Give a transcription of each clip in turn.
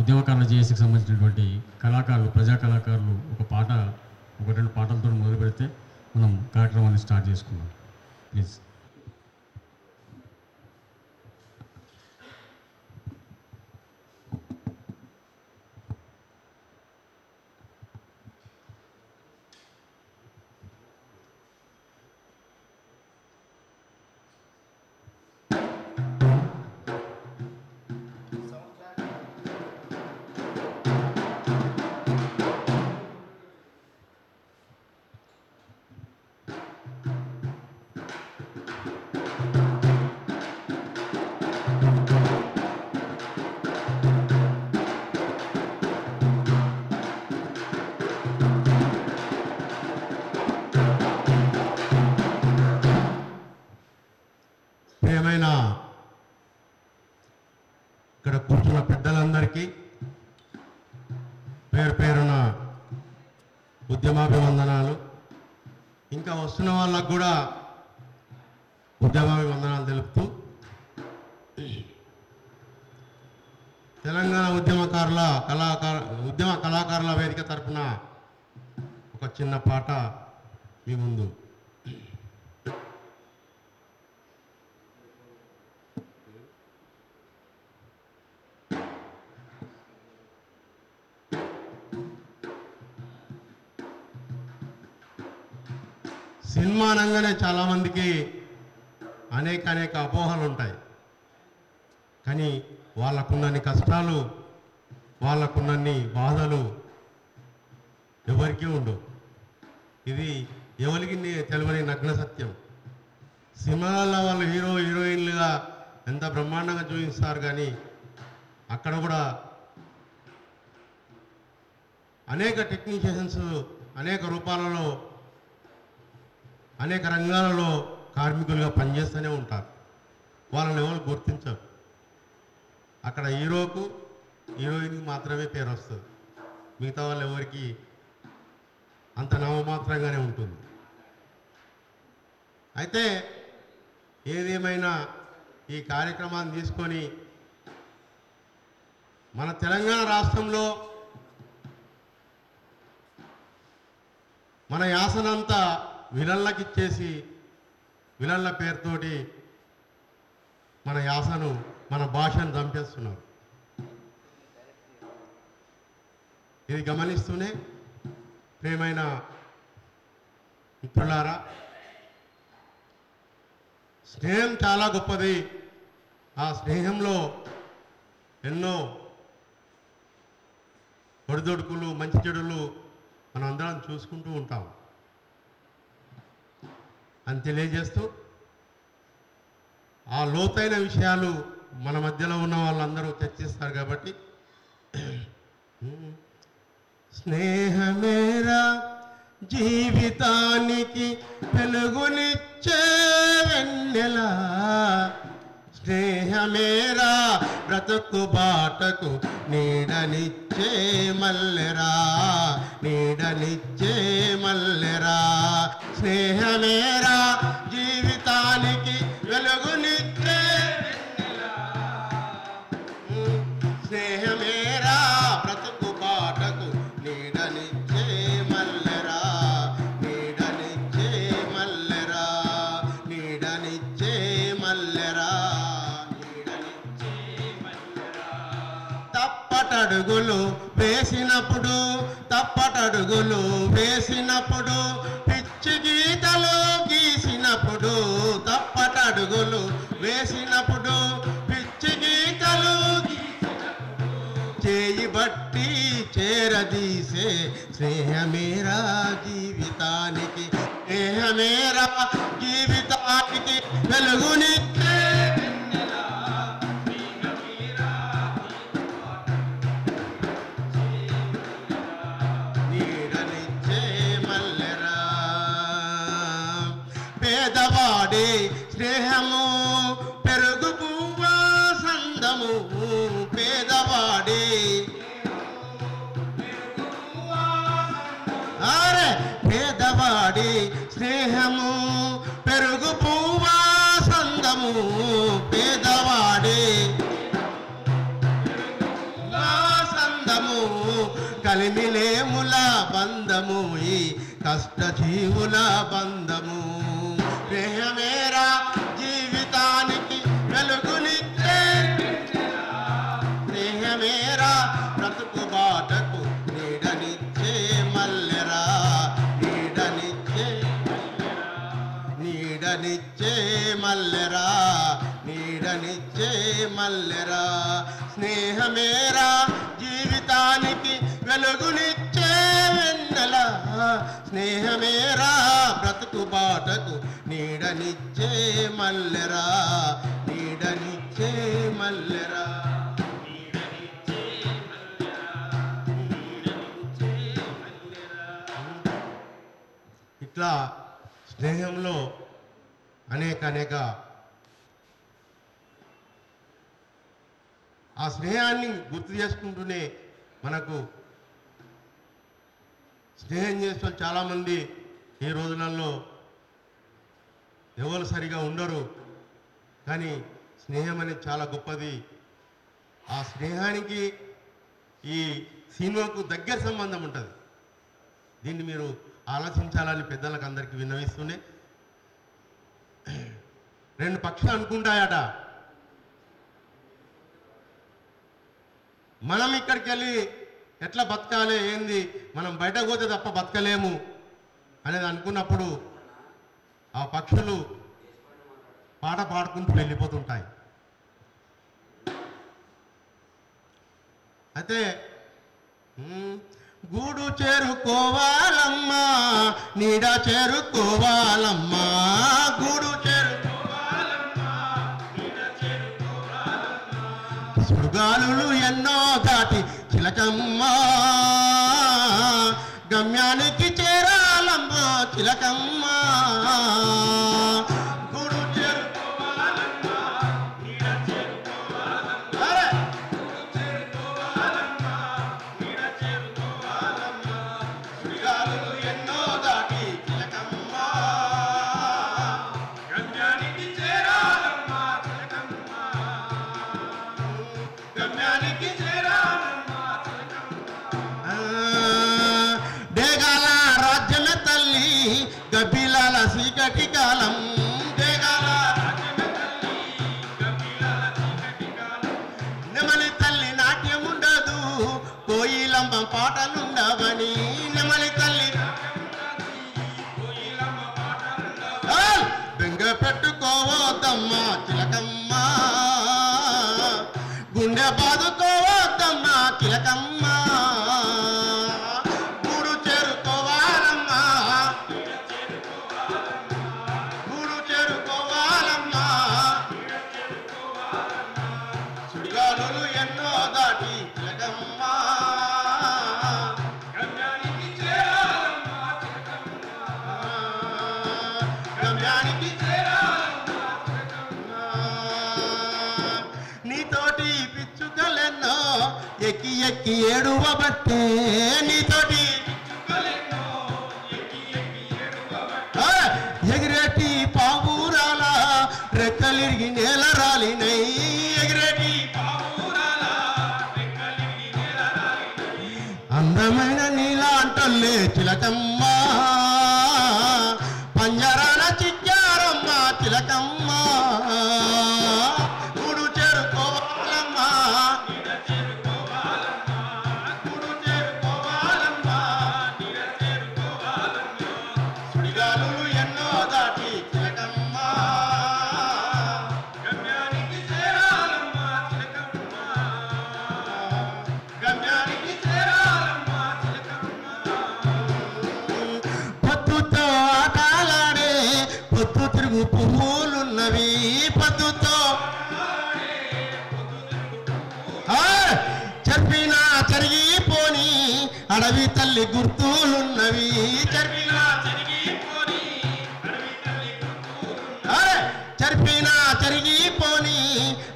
ఉద్యమకారుల జేఏసీకి సంబంధించినటువంటి కళాకారులు, ప్రజా కళాకారులు ఒక రెండు పాటలతో మొదలు పెడితే మనం కార్యక్రమాన్ని స్టార్ట్ చేసుకుందాం. ప్లీజ్. ప్రియమైన ఇక్కడ కూర్చున్న పెద్దలందరికీ పేరు పేరున ఉద్యమాభివందనాలు. ఇంకా వస్తున్న వాళ్ళకు కూడా ఉద్యమాభివందనాలు తెలుపుతూ తెలంగాణ ఉద్యమ కళాకారుల వేదిక తరపున ఒక చిన్న పాట మీ ముందు. సినిమా అనగానే చాలామందికి అనేక అపోహలు ఉంటాయి. కానీ వాళ్ళకున్నన్ని కష్టాలు, వాళ్ళకున్నన్ని బాధలు ఎవరికీ ఉండవు. ఇది ఎవరికి తెలియని నగ్న సత్యం. సినిమాలలో వాళ్ళు హీరోయిన్లుగా ఎంత బ్రహ్మాండంగా చూపిస్తారు, కానీ అక్కడ కూడా అనేక టెక్నీషియన్స్ అనేక రూపాలలో అనేక రంగాలలో కార్మికులుగా పనిచేస్తూనే ఉంటారు. వాళ్ళని ఎవరు గుర్తించరు. అక్కడ హీరోయిన్కి మాత్రమే పేరు వస్తుంది. మిగతా వాళ్ళు ఎవరికి అంత నామమాత్రంగానే ఉంటుంది. అయితే ఏదేమైనా ఈ కార్యక్రమాన్ని తీసుకొని మన తెలంగాణ రాష్ట్రంలో మన యాసనంతా విలన్లకు ఇచ్చేసి విలన్ల పేరుతోటి మన యాసను, మన భాషను చంపేస్తున్నారు. ఇది గమనిస్తూనే ప్రియమైన మిత్రులారా, స్నేహం చాలా గొప్పది. ఆ స్నేహంలో ఎన్నో ఒడిదొడుకులు, మంచి చెడులు మనం అందరం చూసుకుంటూ ఉంటాం అని తెలియజేస్తూ, ఆ లోతైన విషయాలు మన మధ్యలో ఉన్న వాళ్ళందరూ చర్చిస్తారు కాబట్టి, స్నేహమేరా జీవితానికి వెలుగునిచ్చే వెన్నెల, స్నేహమేరా బ్రతుకు బాటకు నీడనిచ్చే మల్లెరా, నీడనిచ్చే మల్లెరా. స్నేహమేరా జీవితానికి వెలుగునిచ్చే వెన్నెల, స్నేహమేరా బ్రతుకు బాటకు నీడనిచ్చే మల్లెరా, నీడనిచ్చే మల్లెరా, నీడనిచ్చే మల్లెరా, నీడనిచ్చే మల్లెరా. తప్పటడుగులు వేసినప్పుడు, తప్పటడుగులు వేసినప్పుడు, పిచ్చి గీతలు గీసినప్పుడు, తప్పటడుగులు వేసినప్పుడు, పిచ్చి గీతలు చేయి బట్టి చేరదీసే స్నేహమేరా జీవితానికి, స్నేహమేరా జీవితానికి వెలుగునిచ్చే వెన్నెల, నీడనిచ్చే మల్లెరా. పేదవాడి స్నేహము పెరుగు పువ్వా సందము, పేదవాడి అరే పేదవాడి స్నేహము పెరుగు పువ్వా సందము, పేదవాడి కలిమిలేముల బంధము ఈ కష్టజీవుల బంధము స్నేహమేరా జీవితానికి వెలుగునిచ్చే స్నేహమేరా బ్రతుకు బాటకు నీడనిచ్చే మల్లెరా నీడనిచ్చే నీడనిచ్చే మల్లెరా నీడనిచ్చే మల్లెరా స్నేహమేరా జీవితానికి వెలుగునిచ్చే వెన్నెల స్నేహమేరా బ్రతుకు బాటకు నీడనిచ్చే మల్లెరా నీడనిచ్చే మల్లెరా ఇట్లా స్నేహంలో అనేక ఆ స్నేహాన్ని గుర్తు చేసుకుంటూనే మనకు స్నేహం చేసే చాలామంది ఈ రోజులలో ఎవరు సరిగా ఉండరు. కానీ స్నేహం అనేది చాలా గొప్పది. ఆ స్నేహానికి ఈ సినిమాకు దగ్గర సంబంధం ఉంటుంది. దీన్ని మీరు ఆలోచించాలని పెద్దలకు అందరికీ విన్నవిస్తూనే, రెండు పక్షులు అనుకుంటాయట, మనం ఇక్కడికి వెళ్ళి ఎట్లా బతకాలి ఏంది, మనం బయటకు పోతే తప్ప బతకలేము అనేది అనుకున్నప్పుడు ఆ పక్షులు పాట పాడుకుంటూ వెళ్ళిపోతుంటాయి. అయితే గూడు చేరుకోవాలమ్మా నీడ చేరుకోవాలమ్మా గూడు సుడుగాలులు ఎన్నో దాటి చిలకమ్మా గమ్యానికి చేరాలమ్మా చిలకమ్మా గూడు చేరుకోవాలమ్మా నీడ చేరుకోవాలమ్మా నీడ చేరుకోవాలమ్మా సుడుగాలులు ఎన్నో దాటి చిలకమ్మా గమ్యానికి చేరాలమ్మా చిలకమ్మా గమ్యానికి చేరాలమ్మా చిలకమ్మా డేగాల రాజ్యమే తల్లి గబ్బిలాల సీకటి కాలం డేగాల రాజ్యమే తల్లి గబ్బిలాల సీకటి కాలం నెమలి తల్లి నాట్యం ఉండదు కోయిలమ్మ పాటలుండవని నెమలి తల్లి బెంగ పెట్టుకోవద్దమ్మా చిలకమ్మా గుండె బాదుకోవద్దమ్మా చిలకమ్మా గూడు చేరుకోవాలమ్మా గూడు చేరుకోవాలమ్మా సుడిగాలులు ఎన్నో దాటి చిలకమ్మా గమ్యానికి చేరాలమ్మా చిలకమ్మా గమ్యానికి చేరాలమ్మా చిలకమ్మా నీతోటి పిచ్చుకలెన్నో ఎక్కి ఎక్కి ఏడువబట్టే నీతోటి పిచ్చుకలెన్నో ఎక్కి ఎక్కి ఏడువబట్టే ఎగిరేటి పావురాల రెక్కలిరిగి నేల రాలినై ఎగిరేటి పావురాల రెక్కలిరిగి నేల రాలినై అందమైన నీలాంటోళ్ళే చిలకమ్మా పంజరాల చిచ్చారమ్మా చిలకమ్మా గూడు చేరుకోవాలమ్మా నీడ చేరుకోవాలమ్మా గూడు చేరుకోవాలమ్మా నీడ చేరుకోవాలమ్మా సుడిగాలులు ఎన్నో దాటి చిలకమ్మా గమ్యానికి చేరాలమ్మా చిలకమ్మా గమ్యానికి చేరాలమ్మా చిలకమ్మా పొద్దుతో ఆటలాడే పొద్దు తిరుగు పువ్వులున్నవి పొద్దుతో చర్పినా చరిగిపోని అడవి తల్లి గుర్తులున్నవి చర్పినా చరిగిపోని చర్పినా చరిగిపోని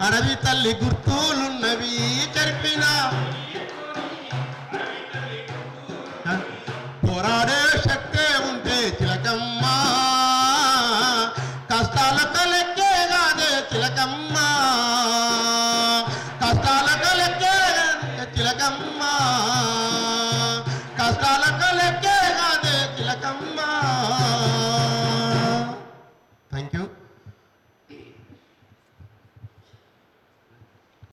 అడవి తల్లి గుర్తులున్నవి చర్పినా పోరాడే శక్తే ఉంటే చిలకమ్మా కష్టాల కలెక్కే కాదే చిలకమ్మా కష్టాల కలెక్కే చిలకమ్మా